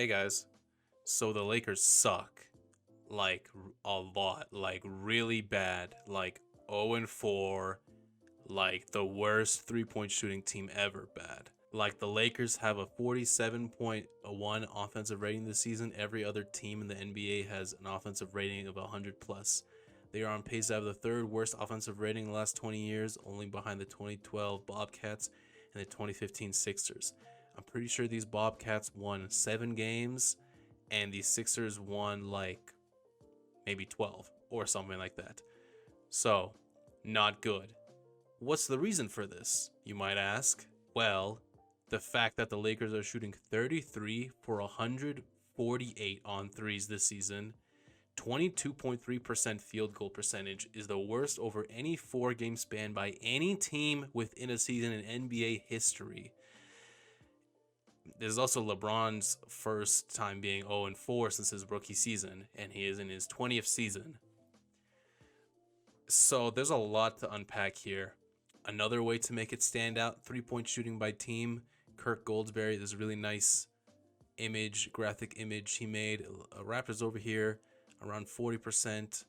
Hey guys, so the Lakers suck, like a lot, like really bad, like 0 and 4, like the worst 3-point shooting team ever bad. Like the Lakers have a 47.1 offensive rating this season. Every other team in the NBA has an offensive rating of 100 plus. They are on pace to have the third worst offensive rating in the last 20 years, only behind the 2012 Bobcats and the 2015 Sixers. I'm pretty sure these Bobcats won 7 games and the Sixers won like maybe 12 or something like that. So, not good. What's the reason for this, you might ask? Well, the fact that the Lakers are shooting 33 for 148 on threes this season, 22.3% field goal percentage is the worst over any 4-game span by any team within a season in NBA history. This is also LeBron's first time being 0 and 4 since his rookie season, and he is in his 20th season. So there's a lot to unpack here. Another way to make it stand out, 3-point shooting by team. Kirk Goldsberry, this really nice graphic image he made. Raptors over here, around 40%.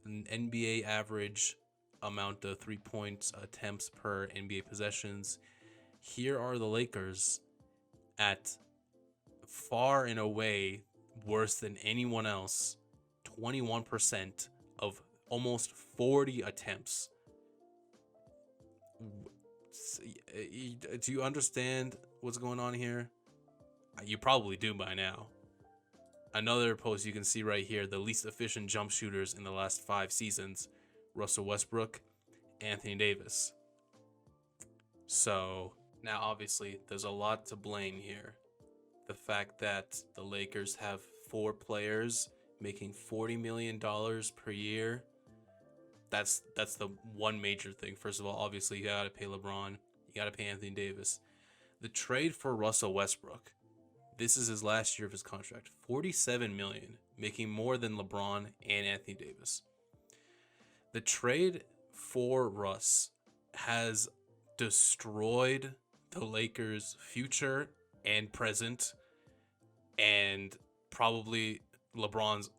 An NBA average amount of 3-point attempts per NBA possessions. Here are the Lakers at far and away worse than anyone else. 21% of almost 40 attempts. Do you understand what's going on here? You probably do by now. Another post you can see right here, the least efficient jump shooters in the last 5 seasons: Russell Westbrook, Anthony Davis. So now obviously there's a lot to blame here. The fact that the Lakers have 4 players making $40 million per year, that's the one major thing. First of all, obviously you gotta pay LeBron, you gotta pay Anthony Davis. The trade for Russell Westbrook, this is his last year of his contract, $47 million, making more than LeBron and Anthony Davis. The trade for Russ has destroyed the Lakers' future and present, and probably LeBron's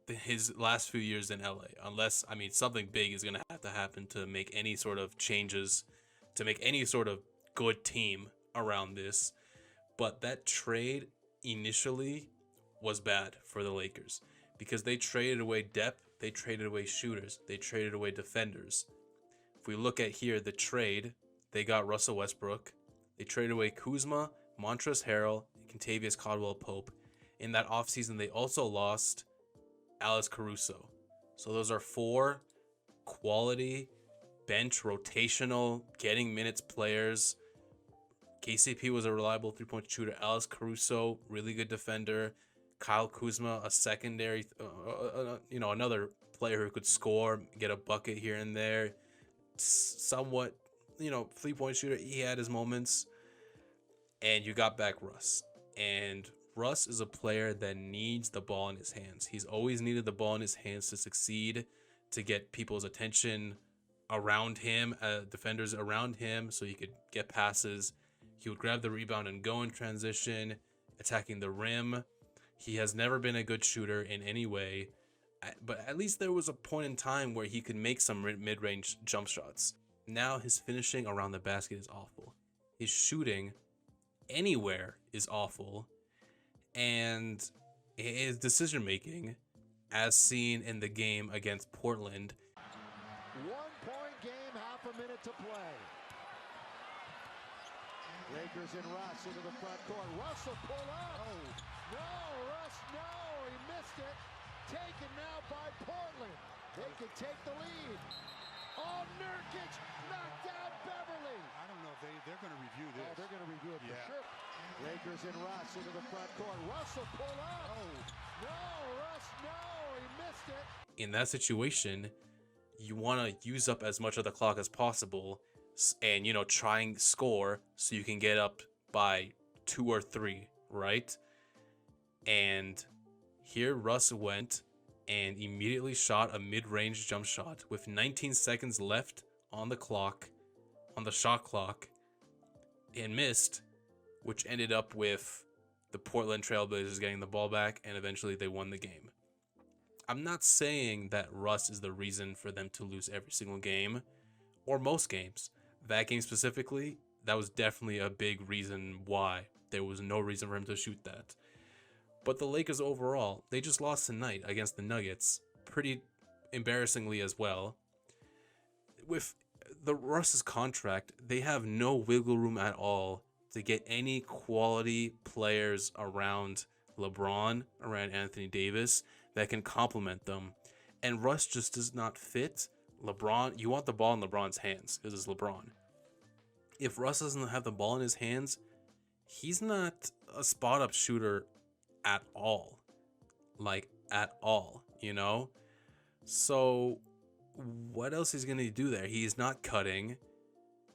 his last few years in LA, unless something big is gonna have to happen to make any sort of changes, to make any sort of good team around this. But that trade initially was bad for the Lakers because they traded away depth, they traded away shooters, they traded away defenders. If we look at here, the trade, they got Russell Westbrook, they traded away Kuzma, Montrezl Harrell, and Kentavious Caldwell-Pope. In that offseason, they also lost Alex Caruso. So those are 4 quality, bench, rotational, getting minutes players. KCP was a reliable 3-point shooter. Alex Caruso, really good defender. Kyle Kuzma, a secondary, another player who could score, get a bucket here and there. Somewhat, 3-point shooter. He had his moments. And you got back Russ. And Russ is a player that needs the ball in his hands. He's always needed the ball in his hands to succeed, to get people's attention around him, defenders around him, so he could get passes. He would grab the rebound and go in transition, attacking the rim. He has never been a good shooter in any way, but at least there was a point in time where he could make some mid-range jump shots. Now his finishing around the basket is awful. His shooting anywhere is awful, and his decision-making, as seen in the game against Portland. 1-point game, half a minute to play. Lakers and Russ into the front court. Russ will pull up. Oh. No, Russ, no, he missed it. Taken now by Portland. They can take the lead. Oh, Nurkic knocked out Beverly. I don't know if they're going to review this. Oh, they're going to review it for sure. Lakers and Russ into the front court. Russ will pull up. Oh. No, Russ, no, he missed it. In that situation, you want to use up as much of the clock as possible and, try and score so you can get up by 2 or 3, right? And here Russ went and immediately shot a mid-range jump shot with 19 seconds left on the clock, on the shot clock, and missed, which ended up with the Portland Trailblazers getting the ball back, and eventually they won the game. I'm not saying that Russ is the reason for them to lose every single game or most games. That game specifically, that was definitely a big reason why. There was no reason for him to shoot that. But the Lakers overall, they just lost tonight against the Nuggets, pretty embarrassingly as well. With the Russ's contract, they have no wiggle room at all to get any quality players around LeBron, around Anthony Davis, that can complement them. And Russ just does not fit LeBron. You want the ball in LeBron's hands because it's LeBron. If Russ doesn't have the ball in his hands, he's not a spot-up shooter at all. Like, at all, you know? So, what else is he going to do there? He's not cutting.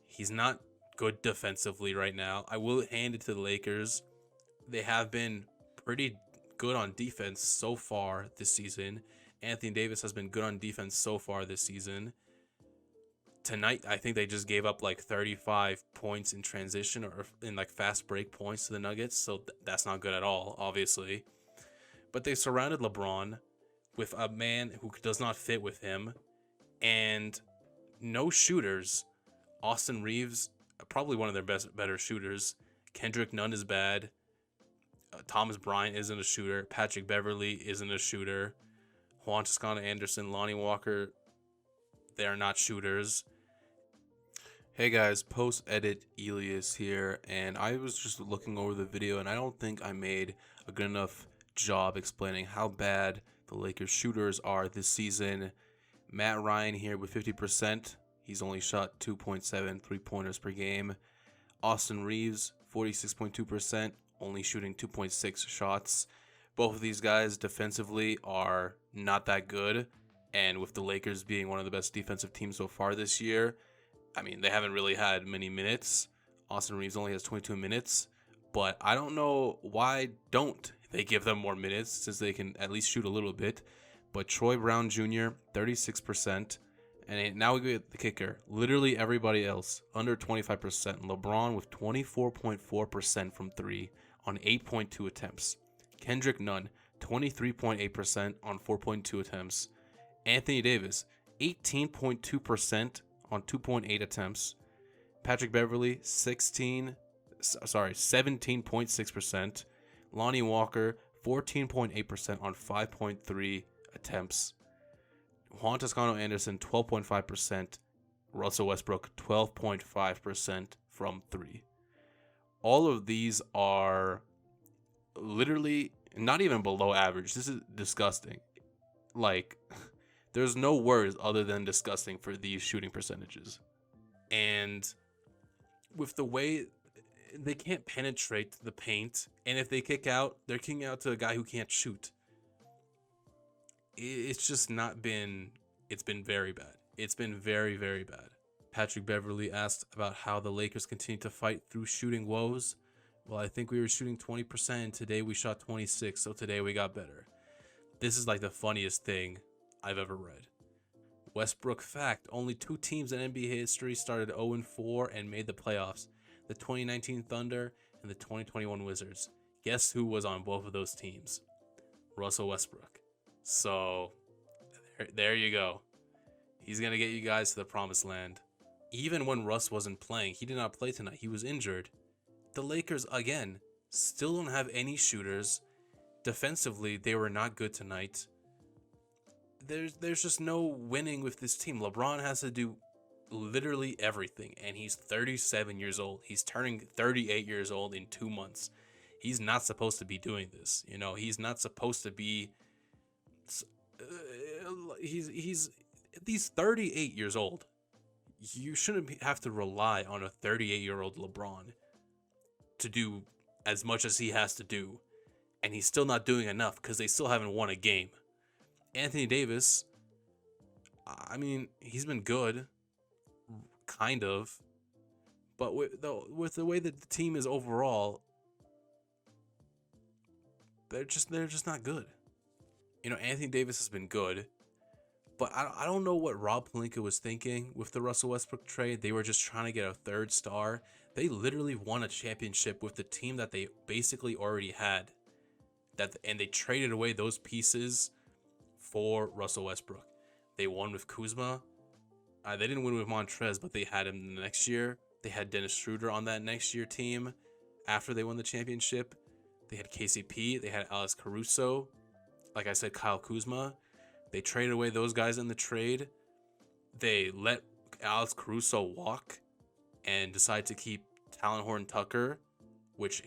He's not good defensively right now. I will hand it to the Lakers. They have been pretty good on defense so far this season. Anthony Davis has been good on defense so far this season. Tonight, I think they just gave up like 35 points in transition or in like fast break points to the Nuggets. So that's not good at all, obviously. But they surrounded LeBron with a man who does not fit with him and no shooters. Austin Reeves, probably one of their better shooters. Kendrick Nunn is bad. Thomas Bryant isn't a shooter. Patrick Beverly isn't a shooter. Juan Toscano Anderson, Lonnie Walker, they are not shooters. Hey guys, post-edit Elias here, and I was just looking over the video, and I don't think I made a good enough job explaining how bad the Lakers shooters are this season. Matt Ryan here with 50%. He's only shot 2.7 3-pointers per game. Austin Reeves, 46.2%, only shooting 2.6 shots. Both of these guys defensively are not that good, and with the Lakers being one of the best defensive teams so far this year, I mean, they haven't really had many minutes. Austin Reeves only has 22 minutes, but I don't know why don't they give them more minutes since they can at least shoot a little bit. But Troy Brown Jr., 36%, and now we get the kicker. Literally everybody else, under 25%. LeBron with 24.4% from 3 on 8.2 attempts. Kendrick Nunn, 23.8% on 4.2 attempts. Anthony Davis, 18.2% on 2.8 attempts. Patrick Beverly, 17.6%. Lonnie Walker, 14.8% on 5.3 attempts. Juan Toscano Anderson, 12.5%. Russell Westbrook, 12.5% from 3. All of these are literally not even below average. This is disgusting. Like, there's no words other than disgusting for these shooting percentages. And with the way they can't penetrate the paint, and if they kick out, they're kicking out to a guy who can't shoot. It's just not been, it's been very bad. It's been very, very bad. Patrick Beverly asked about how the Lakers continue to fight through shooting woes. Well, I think we were shooting 20%, and today we shot 26%, so today we got better. This is like the funniest thing I've ever read. Westbrook fact, only 2 teams in NBA history started 0-4 and made the playoffs. The 2019 Thunder and the 2021 Wizards. Guess who was on both of those teams? Russell Westbrook. So, there you go. He's going to get you guys to the promised land. Even when Russ wasn't playing, he did not play tonight. He was injured. The Lakers, again, still don't have any shooters. Defensively, they were not good tonight. There's just no winning with this team. LeBron has to do literally everything, and he's 37 years old. He's turning 38 years old in 2 months. He's not supposed to be doing this. You know, he's not supposed to be. He's 38 years old. You shouldn't have to rely on a 38-year-old LeBron to do as much as he has to do, and he's still not doing enough because they still haven't won a game. Anthony Davis, I mean, he's been good, kind of, but with the way that the team is overall, they're just not good. You know, Anthony Davis has been good. But I don't know what Rob Pelinka was thinking with the Russell Westbrook trade. They were just trying to get a third star. They literally won a championship with the team that they basically already had. And they traded away those pieces for Russell Westbrook. They won with Kuzma. They didn't win with Montrez, but they had him the next year. They had Dennis Schroeder on that next year team after they won the championship. They had KCP. They had Alex Caruso. Like I said, Kyle Kuzma. They traded away those guys in the trade. They let Alex Caruso walk and decide to keep Talon Horton Tucker, which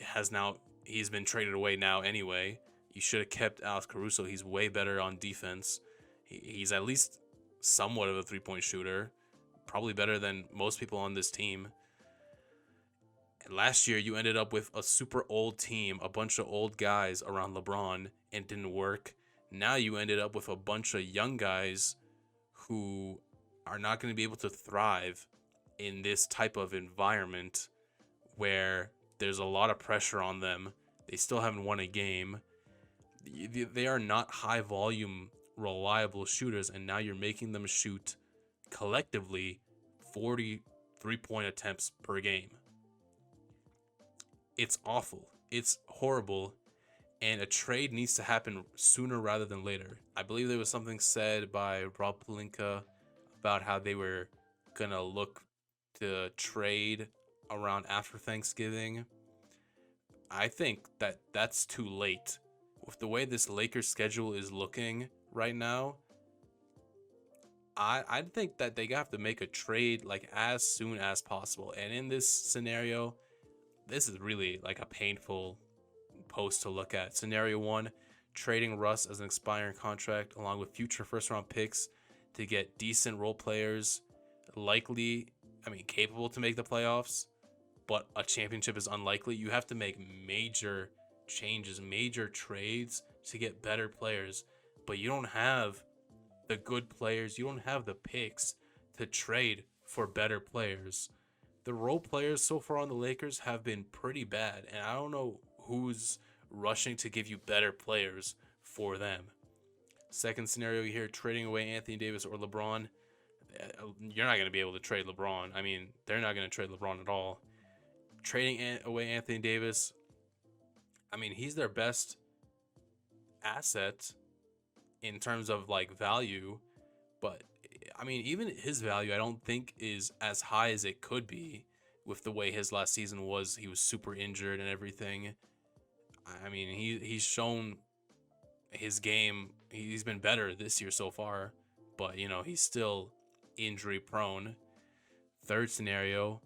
he's been traded away now anyway. You should have kept Alex Caruso. He's way better on defense. He's at least somewhat of a three-point shooter, probably better than most people on this team. And last year, you ended up with a super old team, a bunch of old guys around LeBron, and didn't work. Now you ended up with a bunch of young guys who are not going to be able to thrive in this type of environment where there's a lot of pressure on them. They still haven't won a game. They are not high volume, reliable shooters, and now you're making them shoot collectively 40 3-point attempts per game. It's awful. It's horrible. And a trade needs to happen sooner rather than later. I believe there was something said by Rob Pelinka about how they were going to look to trade around after Thanksgiving. I think that that's too late. With the way this Lakers schedule is looking right now, I think that they have to make a trade like as soon as possible. And in this scenario, this is really like a painful post to look at. Scenario 1, trading Russ as an expiring contract along with future first-round picks to get decent role players, capable to make the playoffs, but a championship is unlikely. You have to make major changes, major trades to get better players, but you don't have the good players. You don't have the picks to trade for better players. The role players so far on the Lakers have been pretty bad, and I don't know who's rushing to give you better players for them. Second scenario here, trading away Anthony Davis or LeBron. You're not going to be able to trade LeBron. I mean, they're not going to trade LeBron at all. Trading away Anthony Davis, I mean, he's their best asset in terms of like value, but I mean, even his value I don't think is as high as it could be with the way his last season was. He was super injured and everything. I mean, he's shown his game. He's been better this year so far, but he's still injury prone. Third scenario,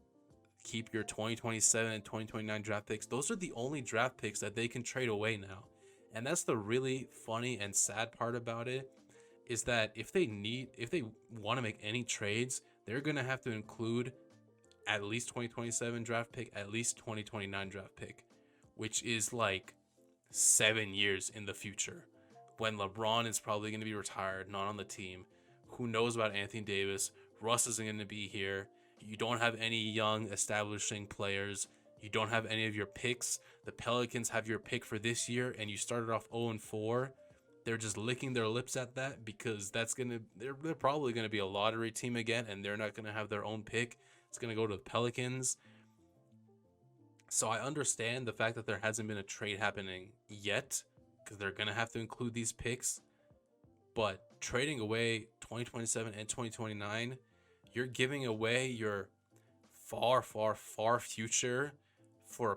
keep your 2027 and 2029 draft picks. Those are the only draft picks that they can trade away now. And that's the really funny and sad part about it, is that if they want to make any trades, they're going to have to include at least 2027 draft pick, at least 2029 draft pick, which is like 7 years in the future when LeBron is probably going to be retired, not on the team. Who knows about Anthony Davis? Russ isn't going to be here. You don't have any young establishing players. You don't have any of your picks. The Pelicans have your pick for this year, and you started off 0-4. They're just licking their lips at that because they're probably gonna be a lottery team again, and they're not gonna have their own pick. It's gonna go to the Pelicans. So I understand the fact that there hasn't been a trade happening yet, because they're gonna have to include these picks. But trading away 2027 and 2029, you're giving away your far, far, far future for a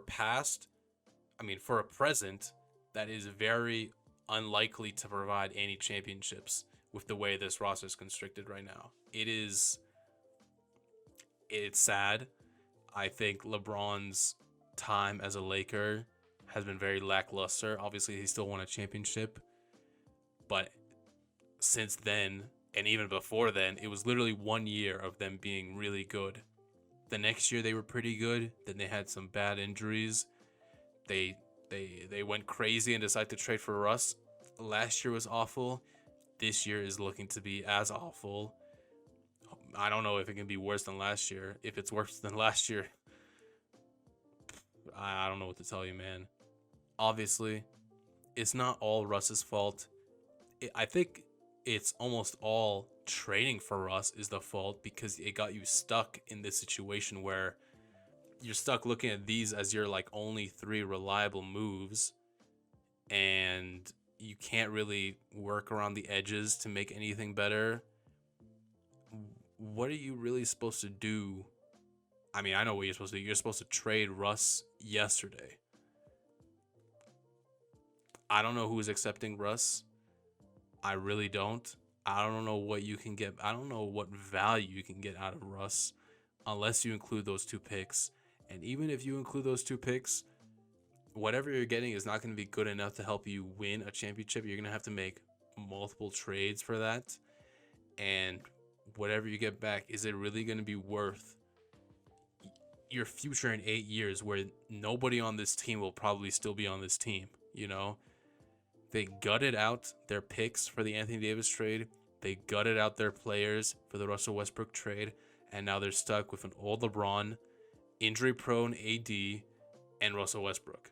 present that is very unlikely to provide any championships with the way this roster is constructed right now. It's sad. I think LeBron's time as a Laker has been very lackluster. Obviously, he still won a championship, but since then, and even before then, it was literally 1 year of them being really good. The next year they were pretty good. Then they had some bad injuries. They went crazy and decided to trade for Russ. Last year was awful. This year is looking to be as awful. I don't know if it can be worse than last year. If it's worse than last year, I don't know what to tell you, man. Obviously, it's not all Russ's fault. I think it's almost all trading for Russ is the fault, because it got you stuck in this situation where you're stuck looking at these as your like only 3 reliable moves, and you can't really work around the edges to make anything better. What are you really supposed to do? I mean, I know what you're supposed to do. You're supposed to trade Russ yesterday. I don't know who's accepting Russ. I really don't. I don't know what you can get. I don't know what value you can get out of Russ unless you include those 2 picks. And even if you include those 2 picks, whatever you're getting is not going to be good enough to help you win a championship. You're going to have to make multiple trades for that. And whatever you get back, is it really going to be worth your future in 8 years, where nobody on this team will probably still be on this team? You know, they gutted out their picks for the Anthony Davis trade. They gutted out their players for the Russell Westbrook trade. And now they're stuck with an old LeBron, injury-prone AD, and Russell Westbrook.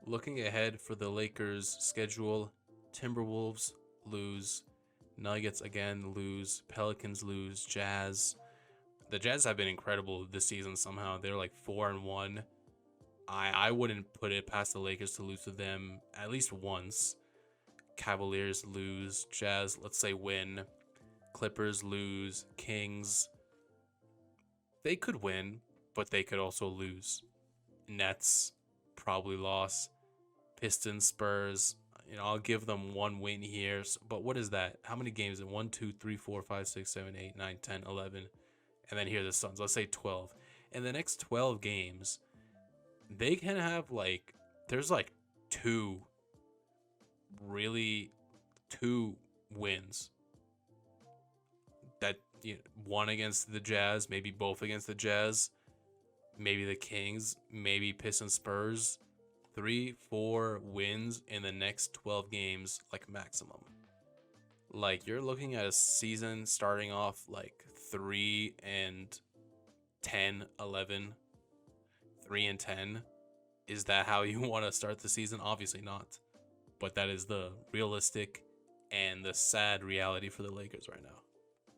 Looking ahead for the Lakers' schedule, Timberwolves lose, Nuggets again lose, Pelicans lose, Jazz. The Jazz have been incredible this season somehow. They're like 4-1. I wouldn't put it past the Lakers to lose to them at least once. Cavaliers lose, Jazz, let's say, win. Clippers lose, Kings, they could win, but they could also lose. Nets, probably loss. Pistons, Spurs, I'll give them 1 win here. But what is that? How many games? 1, 2, 3, 4, 5, 6, 7, 8, 9, 10, 11. And then here are the Suns. Let's say 12. In the next 12 games, they can have there's 2 wins. That, one against the Jazz, maybe both against the Jazz, maybe the Kings, maybe Pistons, Spurs. 3-4 wins in the next 12 games, maximum. You're looking at a season starting off 3-10, 11, 3-10. Is that how you want to start the season? Obviously not. But that is the realistic and the sad reality for the Lakers right now.